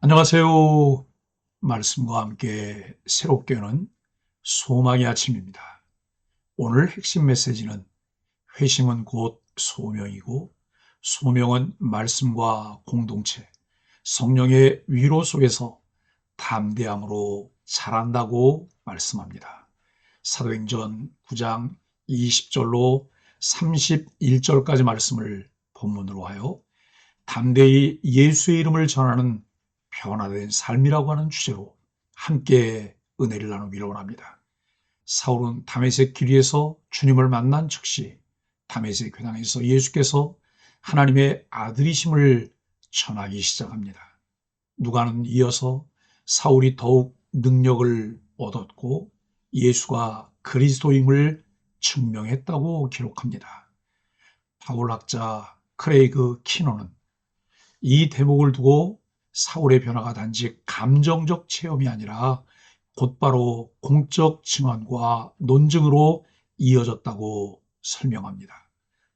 안녕하세요. 말씀과 함께 새롭게 여는 소망의 아침입니다. 오늘 핵심 메시지는 회심은 곧 소명이고 소명은 말씀과 공동체, 성령의 위로 속에서 담대함으로 자란다고 말씀합니다. 사도행전 9장 20절로 31절까지 말씀을 본문으로 하여 담대히 예수의 이름을 전하는 변화된 삶이라고 하는 주제로 함께 은혜를 나누기를 원합니다. 사울은 다메섹 길 위에서 주님을 만난 즉시 다메섹 회당에서 예수께서 하나님의 아들이심을 전하기 시작합니다. 누가는 이어서 사울이 더욱 능력을 얻었고 예수가 그리스도임을 증명했다고 기록합니다. 바울학자 크레이그 키너는 이 대목을 두고 사울의 변화가 단지 감정적 체험이 아니라 곧바로 공적 증언과 논증으로 이어졌다고 설명합니다.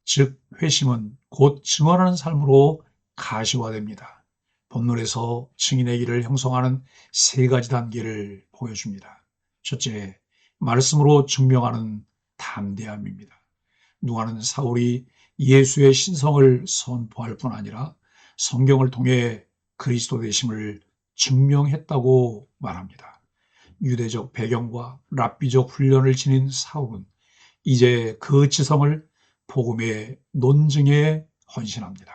즉 회심은 곧 증언하는 삶으로 가시화됩니다. 본문에서 증인의 길을 형성하는 세 가지 단계를 보여줍니다. 첫째, 말씀으로 증명하는 담대함입니다. 누가는 사울이 예수의 신성을 선포할 뿐 아니라 성경을 통해 그리스도 되심을 증명했다고 말합니다. 유대적 배경과 랍비적 훈련을 지닌 사울은 이제 그 지성을 복음의 논증에 헌신합니다.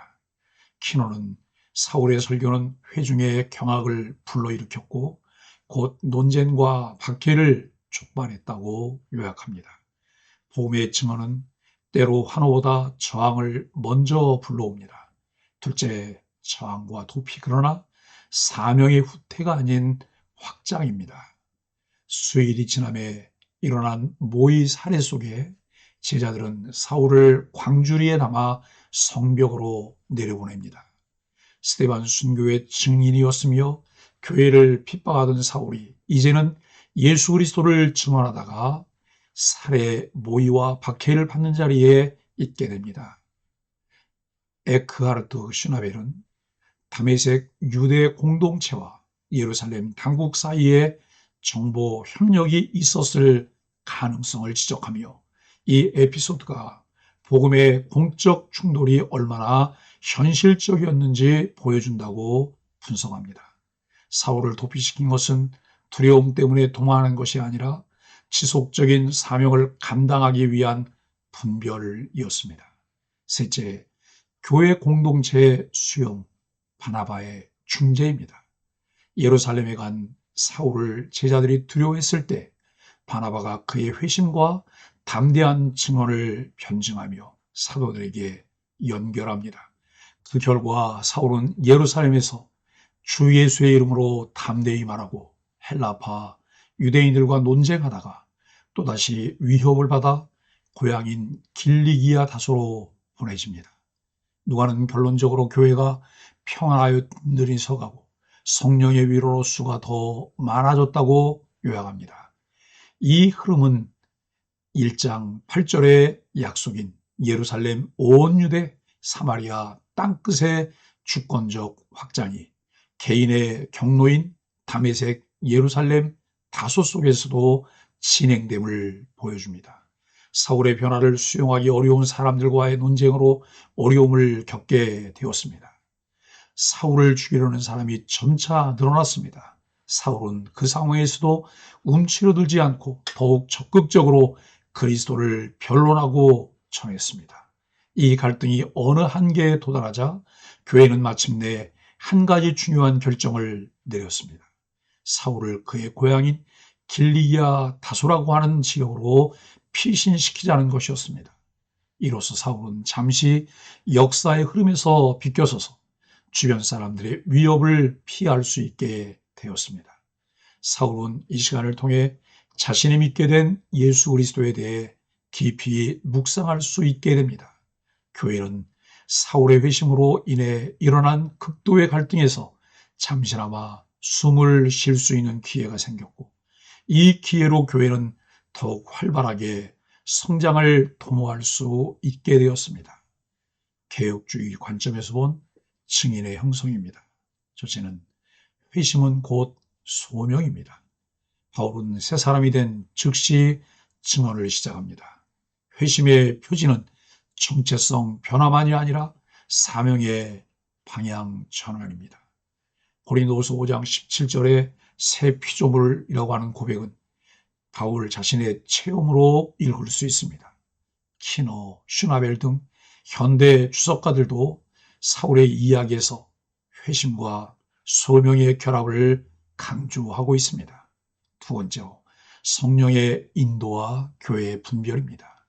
키노는 사울의 설교는 회중의 경악을 불러일으켰고 곧 논쟁과 박해를 촉발했다고 요약합니다. 복음의 증언은 때로 환호보다 저항을 먼저 불러옵니다. 둘째, 저항과 도피, 그러나 사명의 후퇴가 아닌 확장입니다. 수일이 지남에 일어난 모의 사례 속에 제자들은 사울을 광주리에 남아 성벽으로 내려보냅니다. 스데반 순교의 증인이었으며 교회를 핍박하던 사울이 이제는 예수 그리스도를 증언하다가 살해, 모의와 박해를 받는 자리에 있게 됩니다. 에크하르트 슈나벨은 다메섹 유대 공동체와 예루살렘 당국 사이에 정보 협력이 있었을 가능성을 지적하며 이 에피소드가 복음의 공적 충돌이 얼마나 현실적이었는지 보여준다고 분석합니다. 사울을 도피시킨 것은 두려움 때문에 도망하는 것이 아니라 지속적인 사명을 감당하기 위한 분별이었습니다. 셋째, 교회 공동체의 수용, 바나바의 중재입니다. 예루살렘에 간 사울을 제자들이 두려워했을 때 바나바가 그의 회심과 담대한 증언을 변증하며 사도들에게 연결합니다. 그 결과 사울은 예루살렘에서 주 예수의 이름으로 담대히 말하고 헬라파 유대인들과 논쟁하다가 또다시 위협을 받아 고향인 길리기아 다소로 보내집니다. 누가는 결론적으로 교회가 평안하여 서가고 성령의 위로로 수가 더 많아졌다고 요약합니다. 이 흐름은 1장 8절의 약속인 예루살렘 온 유대 사마리아 땅끝의 주권적 확장이 개인의 경로인 다메섹 예루살렘 다소 속에서도 진행됨을 보여줍니다. 사울의 변화를 수용하기 어려운 사람들과의 논쟁으로 어려움을 겪게 되었습니다. 사울을 죽이려는 사람이 점차 늘어났습니다. 사울은 그 상황에서도 움츠러들지 않고 더욱 적극적으로 그리스도를 변론하고 전했습니다. 이 갈등이 어느 한계에 도달하자 교회는 마침내 한 가지 중요한 결정을 내렸습니다. 사울을 그의 고향인 길리기아 다소라고 하는 지역으로 피신시키자는 것이었습니다. 이로써 사울은 잠시 역사의 흐름에서 비껴서서 주변 사람들의 위협을 피할 수 있게 되었습니다. 사울은 이 시간을 통해 자신이 믿게 된 예수 그리스도에 대해 깊이 묵상할 수 있게 됩니다. 교회는 사울의 회심으로 인해 일어난 극도의 갈등에서 잠시나마 숨을 쉴 수 있는 기회가 생겼고 이 기회로 교회는 더욱 활발하게 성장을 도모할 수 있게 되었습니다. 개혁주의 관점에서 본 증인의 형성입니다. 첫째는 회심은 곧 소명입니다. 바울은 새 사람이 된 즉시 증언을 시작합니다. 회심의 표지는 정체성 변화만이 아니라 사명의 방향 전환입니다. 고린도후서 5장 17절에 새 피조물이라고 하는 고백은 바울 자신의 체험으로 읽을 수 있습니다. 키너, 슈나벨 등 현대 주석가들도 사울의 이야기에서 회심과 소명의 결합을 강조하고 있습니다. 두 번째로 성령의 인도와 교회의 분별입니다.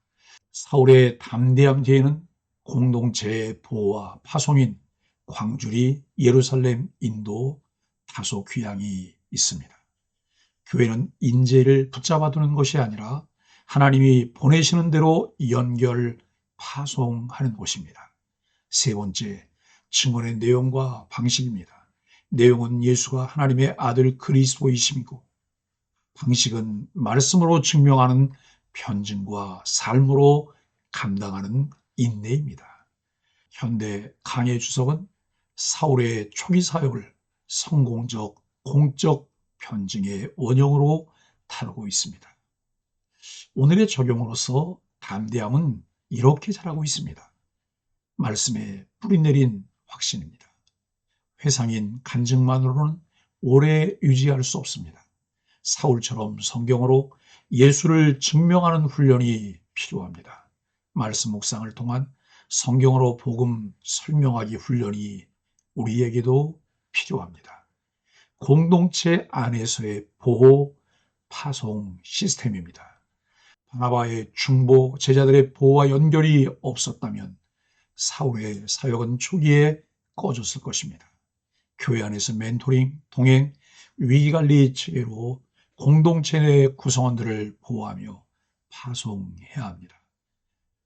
사울의 담대함 뒤에는 공동체의 보호와 파송인 광주리, 예루살렘, 인도, 다소 귀향이 있습니다. 교회는 인재를 붙잡아두는 것이 아니라 하나님이 보내시는 대로 연결, 파송하는 곳입니다. 세 번째, 증언의 내용과 방식입니다. 내용은 예수가 하나님의 아들 그리스도이심이고 방식은 말씀으로 증명하는 편증과 삶으로 감당하는 인내입니다. 현대 강해 주석은 사울의 초기 사역을 성공적, 공적 편증의 원형으로 다루고 있습니다. 오늘의 적용으로서 담대함은 이렇게 자라고 있습니다. 말씀에 뿌리 내린 확신입니다. 회상인 간증만으로는 오래 유지할 수 없습니다. 사울처럼 성경으로 예수를 증명하는 훈련이 필요합니다. 말씀 묵상을 통한 성경으로 복음 설명하기 훈련이 우리에게도 필요합니다. 공동체 안에서의 보호, 파송 시스템입니다. 바나바의 중보, 제자들의 보호와 연결이 없었다면 사울의 사역은 초기에 꺼졌을 것입니다. 교회 안에서 멘토링, 동행, 위기관리 체계로 공동체 내 구성원들을 보호하며 파송해야 합니다.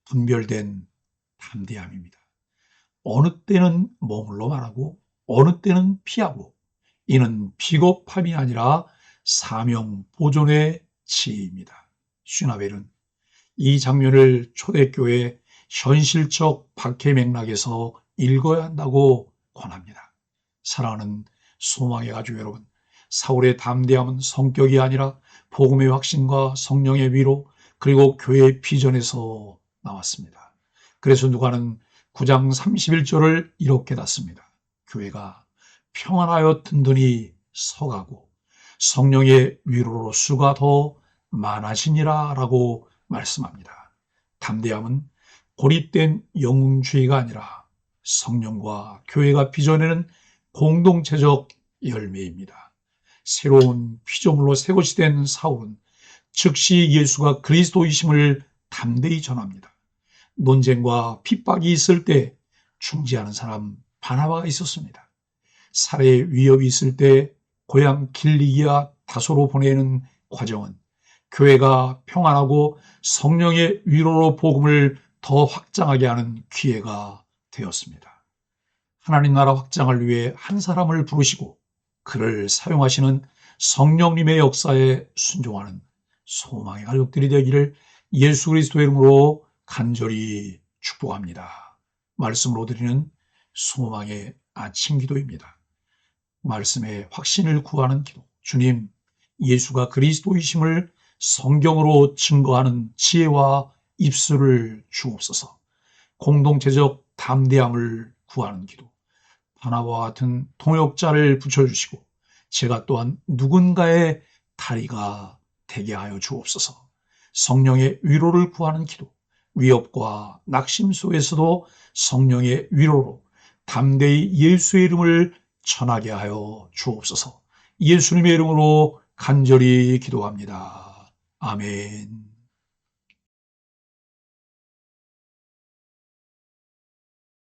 분별된 담대함입니다. 어느 때는 머물러 말하고 어느 때는 피하고 이는 비겁함이 아니라 사명 보존의 지혜입니다. 슈나벨은 이 장면을 초대교회 현실적 박해 맥락에서 읽어야 한다고 권합니다. 사랑하는 소망의 가족 여러분, 사울의 담대함은 성격이 아니라 복음의 확신과 성령의 위로 그리고 교회의 비전에서 나왔습니다. 그래서 누가는 9장 31절을 이렇게 닫습니다. 교회가 평안하여 든든히 서가고 성령의 위로로 수가 더 많아지니라 라고 말씀합니다. 담대함은 고립된 영웅주의가 아니라 성령과 교회가 빚어내는 공동체적 열매입니다. 새로운 피조물로 새 것이 된 사울은 즉시 예수가 그리스도이심을 담대히 전합니다. 논쟁과 핍박이 있을 때 중지하는 사람 바나바가 있었습니다. 살해 위협이 있을 때 고향 길리기아 다소로 보내는 과정은 교회가 평안하고 성령의 위로로 복음을 더 확장하게 하는 기회가 되었습니다. 하나님 나라 확장을 위해 한 사람을 부르시고 그를 사용하시는 성령님의 역사에 순종하는 소망의 가족들이 되기를 예수 그리스도의 이름으로 간절히 축복합니다. 말씀으로 드리는 소망의 아침 기도입니다. 말씀의 확신을 구하는 기도. 주님, 예수가 그리스도이심을 성경으로 증거하는 지혜와 입술을 주옵소서. 공동체적 담대함을 구하는 기도. 바나바와 같은 동역자를 붙여주시고 제가 또한 누군가의 다리가 되게 하여 주옵소서. 성령의 위로를 구하는 기도. 위협과 낙심 속에서도 성령의 위로로 담대히 예수의 이름을 전하게 하여 주옵소서. 예수님의 이름으로 간절히 기도합니다. 아멘.